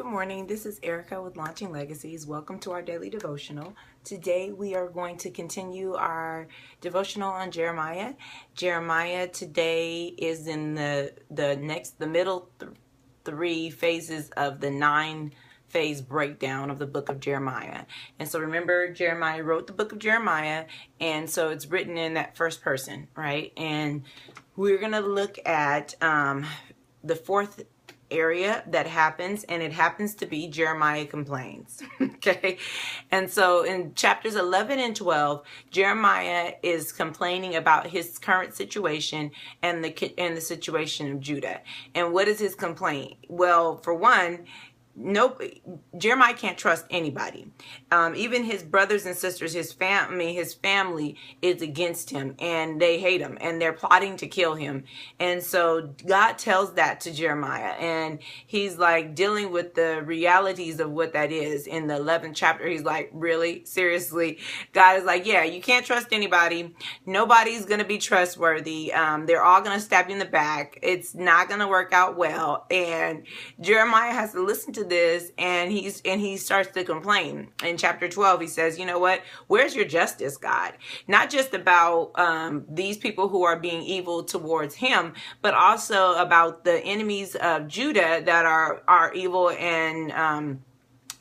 Good morning. This is Erica with Launching Legacies. Welcome to our daily devotional. Today we are going to continue our devotional on Jeremiah. Jeremiah today is in the middle three phases of the 9-phase breakdown of the book of Jeremiah. And so remember, Jeremiah wrote the book of Jeremiah, and so it's written in that first person, right? And we're going to look at the fourth area that happens, and it happens to be Jeremiah complains. Okay, and so in chapters 11 and 12, Jeremiah is complaining about his current situation and the situation of Judah. And what is his complaint? Well, for one, Jeremiah can't trust anybody. Even his brothers and sisters, his family is against him, and they hate him, and they're plotting to kill him. And so God tells that to Jeremiah, and he's like dealing with the realities of what that is. In the 11th chapter, he's like, really? Seriously? God is like, yeah, you can't trust anybody. Nobody's going to be trustworthy. They're all going to stab you in the back. It's not going to work out well. And Jeremiah has to listen to this, and he starts to complain. In chapter 12, he says, you know what, where's your justice, God? Not just about these people who are being evil towards him, but also about the enemies of Judah that are evil and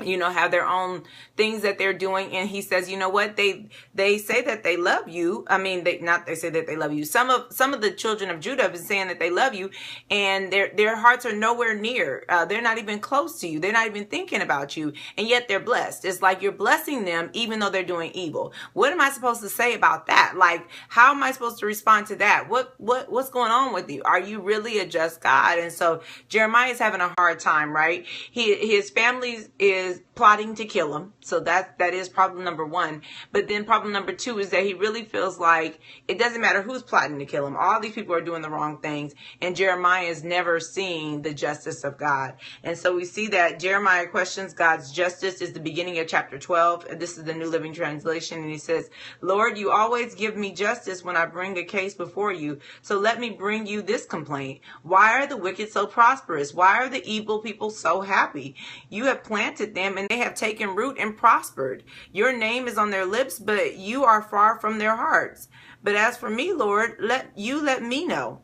have their own things that they're doing. And he says, you know what, they say that they love you. I mean, they say that they love you. Some of the children of Judah have been saying that they love you, and their hearts are nowhere near. They're not even close to you. They're not even thinking about you, and yet they're blessed. It's like you're blessing them even though they're doing evil. What am I supposed to say about that? Like, how am I supposed to respond to that? What's going on with you? Are you really a just God? And so Jeremiah is having a hard time, right? His family is plotting to kill him. So that is problem number one. But then problem number two is that he really feels like it doesn't matter who's plotting to kill him. All these people are doing the wrong things. And Jeremiah is never seeing the justice of God. And so we see that Jeremiah questions God's justice is the beginning of chapter 12. This is the New Living Translation. And he says, Lord, you always give me justice when I bring a case before you. So let me bring you this complaint. Why are the wicked so prosperous? Why are the evil people so happy? You have planted them, and they have taken root and prospered. Your name is on their lips, but you are far from their hearts. But as for me, Lord, let me know.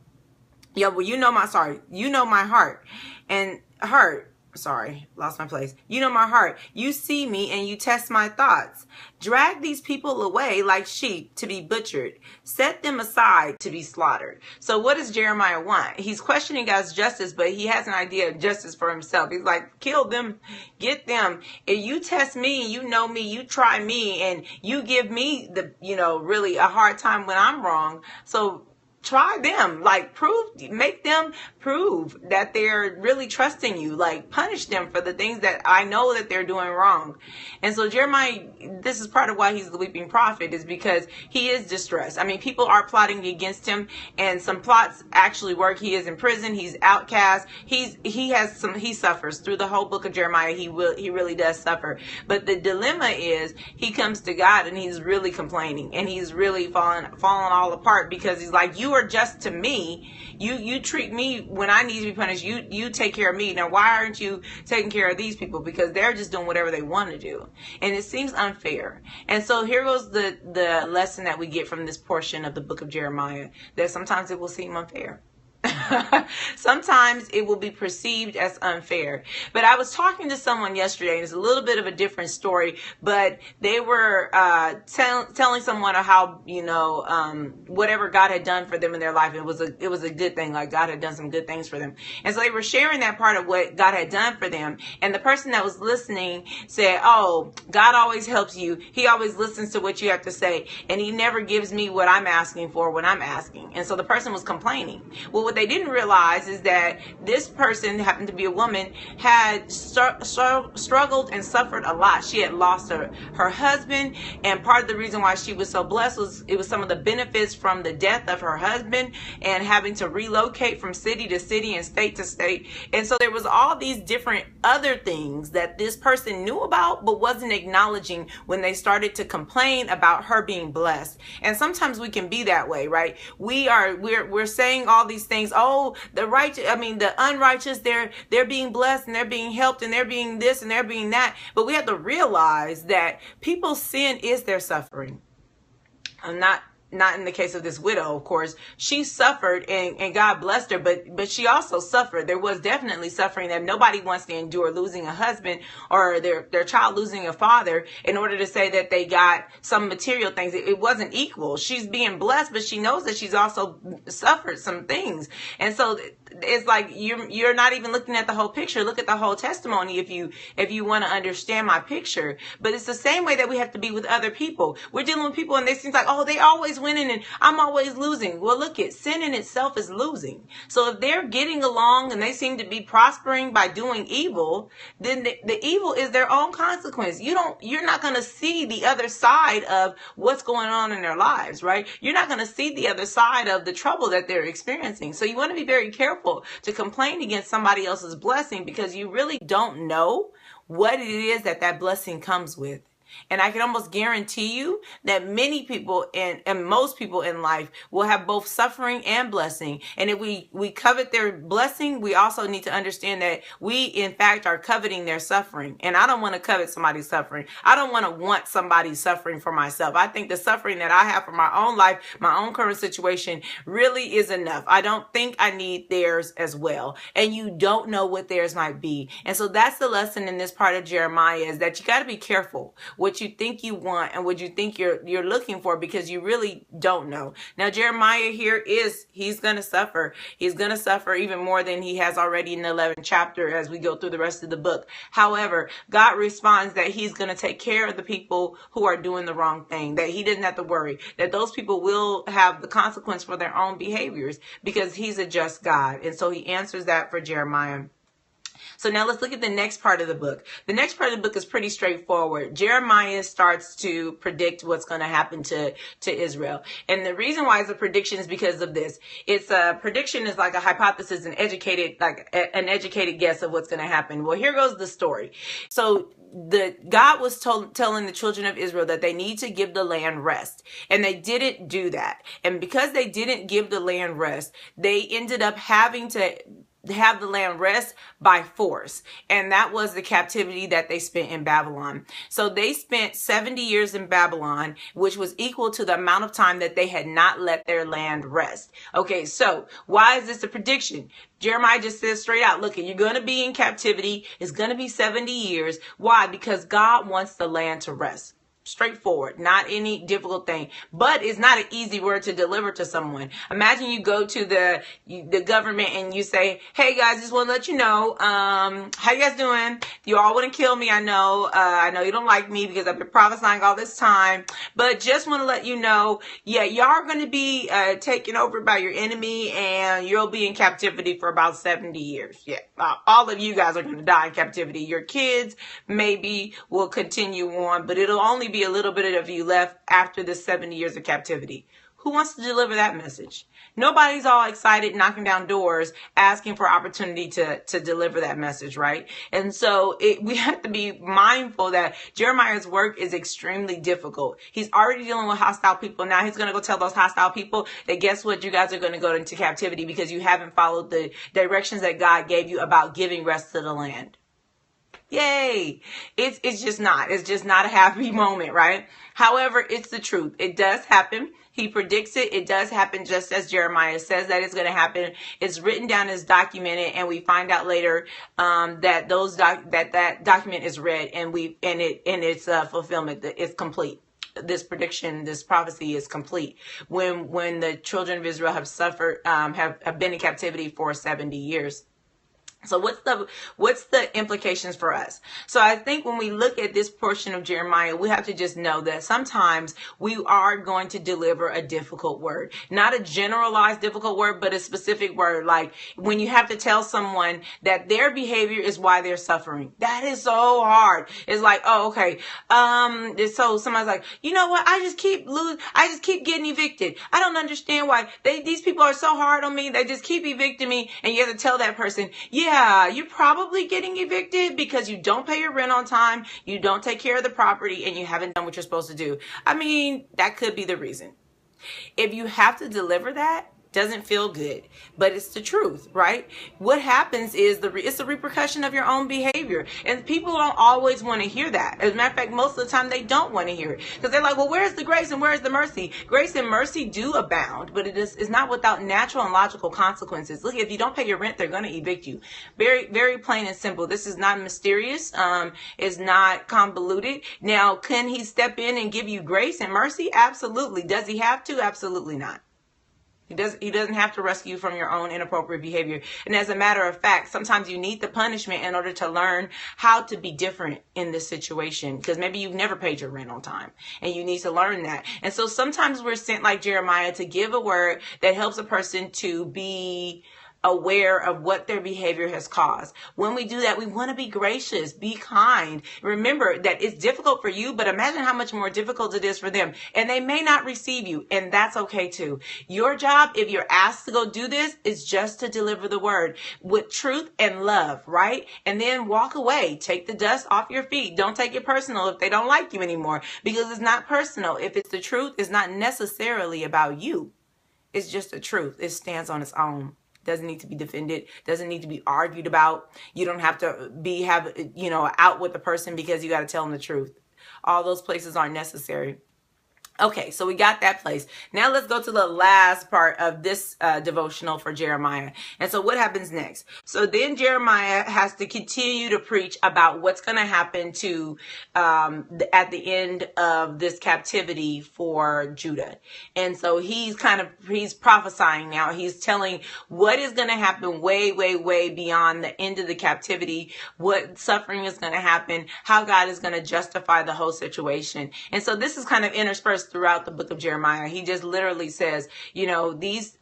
Yeah, well, you know my heart and heart. Sorry, lost my place. You know my heart. You see me and you test my thoughts. Drag these people away like sheep to be butchered. Set them aside to be slaughtered. So what does Jeremiah want? He's questioning God's justice, but he has an idea of justice for himself. He's like, kill them, get them. If you test me, you know me, you try me, and you give me really a hard time when I'm wrong. So try them, make them prove that they're really trusting you, like punish them for the things that I know that they're doing wrong. And so Jeremiah, this is part of why he's the weeping prophet, is because he is distressed. I mean, people are plotting against him, and some plots actually work. He is in prison. He's outcast. He suffers through the whole book of Jeremiah. He really does suffer. But the dilemma is he comes to God and he's really complaining, and he's really falling all apart, because he's like, you are just to me. You treat me when I need to be punished. You take care of me. Now, why aren't you taking care of these people? Because they're just doing whatever they want to do. And it seems unfair. And so here goes the lesson that we get from this portion of the book of Jeremiah, that sometimes it will seem unfair. Sometimes it will be perceived as unfair. But I was talking to someone yesterday, and it's a little bit of a different story, but they were telling someone of how, whatever God had done for them in their life, it was a good thing. Like, God had done some good things for them. And so they were sharing that part of what God had done for them. And the person that was listening said, oh, God always helps you. He always listens to what you have to say, and he never gives me what I'm asking for when I'm asking. And so the person was complaining. Well, what they didn't realize is that this person, happened to be a woman, had struggled and suffered a lot. She had lost her husband, and part of the reason why she was so blessed was it was some of the benefits from the death of her husband and having to relocate from city to city and state to state. And so there was all these different other things that this person knew about but wasn't acknowledging when they started to complain about her being blessed. And sometimes we can be that way, right? We're saying all these things. Oh, oh, the righteous, I mean, the unrighteous, they're being blessed and they're being helped and they're being this and they're being that. But we have to realize that people's sin is their suffering. I'm not in the case of this widow, of course. She suffered and God blessed her, but she also suffered. There was definitely suffering that nobody wants to endure, losing a husband or their child losing a father in order to say that they got some material things. It wasn't equal. She's being blessed, but she knows that she's also suffered some things. And so it's like you're not even looking at the whole picture. Look at the whole testimony if you want to understand my picture. But it's the same way that we have to be with other people. We're dealing with people and they seem like, oh, they always winning and I'm always losing. Well, look, sin in itself is losing. So if they're getting along and they seem to be prospering by doing evil, then the evil is their own consequence. You're not going to see the other side of what's going on in their lives, right? You're not going to see the other side of the trouble that they're experiencing. So you want to be very careful to complain against somebody else's blessing because you really don't know what it is that blessing comes with. And I can almost guarantee you that many people and most people in life will have both suffering and blessing. And if we covet their blessing, we also need to understand that we, in fact, are coveting their suffering. And I don't want to covet somebody's suffering. I don't want somebody's suffering for myself. I think the suffering that I have for my own life, my own current situation, really is enough. I don't think I need theirs as well. And you don't know what theirs might be. And so that's the lesson in this part of Jeremiah, is that you got to be careful what you think you want and what you think you're looking for, because you really don't know. Now, Jeremiah here he's going to suffer. He's going to suffer even more than he has already in the 11th chapter as we go through the rest of the book. However, God responds that he's going to take care of the people who are doing the wrong thing, that he doesn't have to worry, that those people will have the consequence for their own behaviors because he's a just God. And so he answers that for Jeremiah. So now let's look at the next part of the book. The next part of the book is pretty straightforward. Jeremiah starts to predict what's going to happen to Israel. And the reason why it's a prediction is because of this. It's a prediction is like a hypothesis, an educated guess of what's going to happen. Well, here goes the story. So God was telling the children of Israel that they need to give the land rest, and they didn't do that. And because they didn't give the land rest, they ended up having to have the land rest by force. And that was the captivity that they spent in Babylon. So they spent 70 years in Babylon, which was equal to the amount of time that they had not let their land rest. Okay, so why is this a prediction? Jeremiah just says straight out, look, you're going to be in captivity. It's going to be 70 years. Why? Because God wants the land to rest. Straightforward, not any difficult thing, but it's not an easy word to deliver to someone. Imagine you go to the government and you say, hey guys, just want to let you know, how you guys doing? You all want to kill me. I know you don't like me because I've been prophesying all this time, but just want to let you know, yeah, y'all are going to be taken over by your enemy and you'll be in captivity for about 70 years. Yeah, all of you guys are going to die in captivity. Your kids maybe will continue on, but it'll only be a little bit of you left after the 70 years of captivity. Who wants to deliver that message? Nobody's all excited knocking down doors asking for opportunity to deliver that message, right? And so we have to be mindful that Jeremiah's work is extremely difficult. He's already dealing with hostile people. Now he's going to go tell those hostile people that guess what? You guys are going to go into captivity because you haven't followed the directions that God gave you about giving rest to the land. Yay. It's just not a happy moment, right? However, it's the truth. It does happen. He predicts it. It does happen just as Jeremiah says that it's going to happen. It's written down, as documented, and we find out later that that document is read, and its fulfillment is complete. This prediction, this prophecy is complete when the children of Israel have suffered, have been in captivity for 70 years. So what's the implications for us? So I think when we look at this portion of Jeremiah, we have to just know that sometimes we are going to deliver a difficult word, not a generalized difficult word, but a specific word. Like when you have to tell someone that their behavior is why they're suffering. That is so hard. It's like, oh, okay. So somebody's like, you know what? I just keep getting evicted. I don't understand why these people are so hard on me. They just keep evicting me. And you have to tell that person, yeah, you're probably getting evicted because you don't pay your rent on time, you don't take care of the property, and you haven't done what you're supposed to do. I mean, that could be the reason. If you have to deliver that, Doesn't feel good, but it's the truth, right? What happens is it's the repercussion of your own behavior, and people don't always want to hear that. As a matter of fact, most of the time they don't want to hear it, because they're like, well, where's the grace and where's the mercy? Grace and mercy do abound, but it's not without natural and logical consequences. Look, if you don't pay your rent, they're going to evict you. Very, very plain and simple. This is not mysterious. It's not convoluted. Now, can he step in and give you grace and mercy? Absolutely. Does he have to? Absolutely not. He doesn't have to rescue you from your own inappropriate behavior. And as a matter of fact, sometimes you need the punishment in order to learn how to be different in this situation, because maybe you've never paid your rent on time and you need to learn that. And so sometimes we're sent, like Jeremiah, to give a word that helps a person to be aware of what their behavior has caused. When we do that, we want to be gracious, be kind. Remember that it's difficult for you, but imagine how much more difficult it is for them. And they may not receive you, and that's okay too. Your job, if you're asked to go do this, is just to deliver the word with truth and love, right? And then walk away. Take the dust off your feet. Don't take it personal if they don't like you anymore, because it's not personal. If it's the truth, it's not necessarily about you. It's just the truth. It stands on its own. Doesn't need to be defended, doesn't need to be argued about. You don't have to have out with the person because you got to tell them the truth. All those places aren't necessary. Okay, so we got that place. Now let's go to the last part of this devotional for Jeremiah. And so what happens next? So then Jeremiah has to continue to preach about what's going to happen to at the end of this captivity for Judah. And so he's prophesying now. He's telling what is going to happen way, way, way beyond the end of the captivity, what suffering is going to happen, how God is going to justify the whole situation. And so this is kind of interspersed throughout the book of Jeremiah. He just literally says, these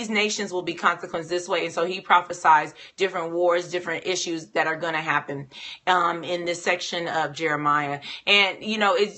nations will be consequenced this way. And so he prophesies different wars, different issues that are going to happen in this section of Jeremiah. And,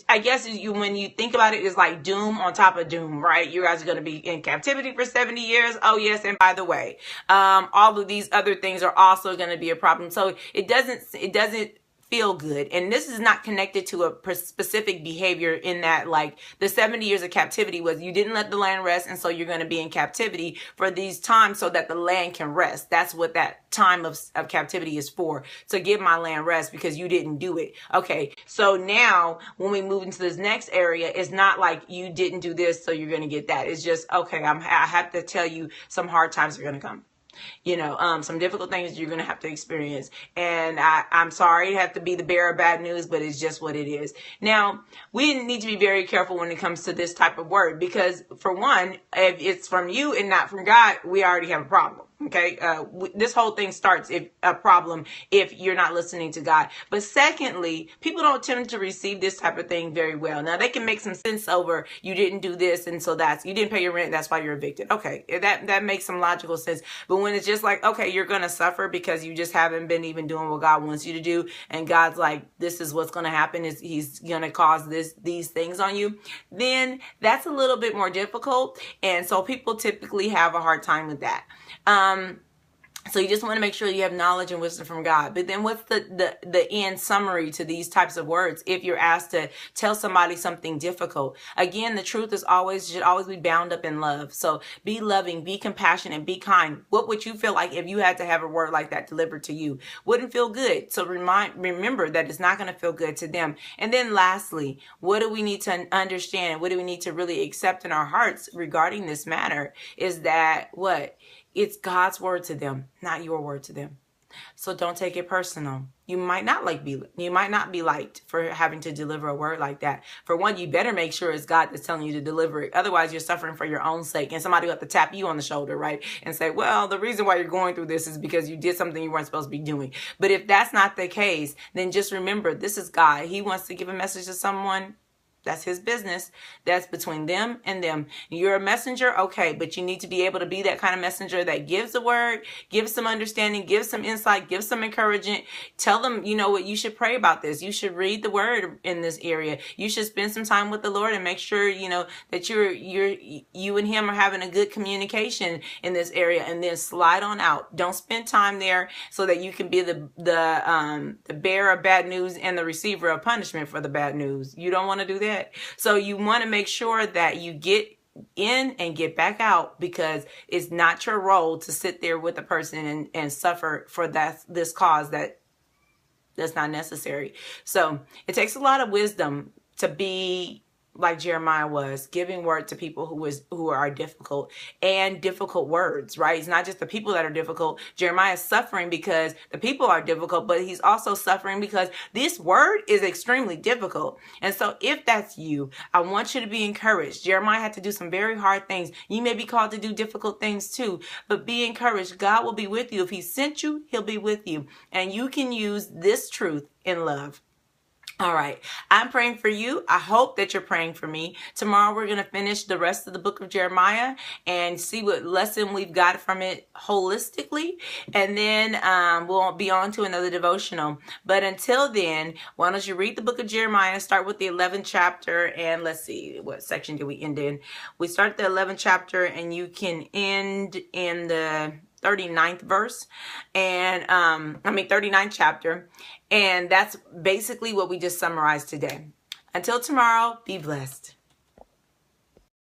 I guess when you think about it, it's like doom on top of doom, right? You guys are going to be in captivity for 70 years. Oh, yes. And by the way, all of these other things are also going to be a problem. So it doesn't feel good. And this is not connected to a specific behavior, in that like the 70 years of captivity was you didn't let the land rest, and so you're going to be in captivity for these times so that the land can rest. That's what that time of captivity is for, to give my land rest because you didn't do it. Okay, so now when we move into this next area, it's not like you didn't do this so you're going to get that. It's just, okay, I have to tell you some hard times are going to come. Some difficult things you're going to have to experience. And I'm sorry to have to be the bearer of bad news, but it's just what it is. Now, we need to be very careful when it comes to this type of word, because for one, if it's from you and not from God, we already have a problem. Okay, this whole thing starts a problem if you're not listening to God. But secondly, people don't tend to receive this type of thing very well. Now, they can make some sense over you didn't do this, and so you didn't pay your rent, that's why you're evicted. Okay, that makes some logical sense. But when it's just like, okay, you're going to suffer because you just haven't been even doing what God wants you to do, and God's like, this is what's going to happen, is he's going to cause these things on you, then that's a little bit more difficult. And so people typically have a hard time with that. So you just want to make sure you have knowledge and wisdom from God. But then what's the end summary to these types of words if you're asked to tell somebody something difficult? Again, the truth should always be bound up in love. So be loving, be compassionate, be kind. What would you feel like if you had to have a word like that delivered to you? Wouldn't feel good. So remember that it's not going to feel good to them. And then lastly, what do we need to understand? What do we need to really accept in our hearts regarding this matter is that it's God's word to them, not your word to them. So don't take it personal. You might not be liked for having to deliver a word like that. For one, you better make sure it's God that's telling you to deliver it. Otherwise, you're suffering for your own sake, and somebody will have to tap you on the shoulder, right? And say, well, the reason why you're going through this is because you did something you weren't supposed to be doing. But if that's not the case, then just remember, this is God. He wants to give a message to someone. That's his business. That's between them and them. You're a messenger, okay, but you need to be able to be that kind of messenger that gives the word, gives some understanding, gives some insight, gives some encouragement. Tell them, what, you should pray about this. You should read the word in this area. You should spend some time with the Lord and make sure, that you and him are having a good communication in this area, and then slide on out. Don't spend time there so that you can be the bearer of bad news and the receiver of punishment for the bad news. You don't want to do that. So you want to make sure that you get in and get back out, because it's not your role to sit there with a person and suffer for this cause that's not necessary. So it takes a lot of wisdom to be like Jeremiah was, giving word to people who are difficult, and difficult words, right? It's not just the people that are difficult. Jeremiah is suffering because the people are difficult, but he's also suffering because this word is extremely difficult. And so if that's you, I want you to be encouraged. Jeremiah had to do some very hard things. You may be called to do difficult things too, but be encouraged. God will be with you. If he sent you, he'll be with you. And you can use this truth in love. All right. I'm praying for you. I hope that you're praying for me. Tomorrow we're going to finish the rest of the book of Jeremiah and see what lesson we've got from it holistically. And then we'll be on to another devotional. But until then, why don't you read the book of Jeremiah, start with the 11th chapter, and let's see, what section did we end in? We start the 11th chapter, and you can end in the 39th verse, and 39th chapter, and that's basically what we just summarized today. Until tomorrow, be blessed.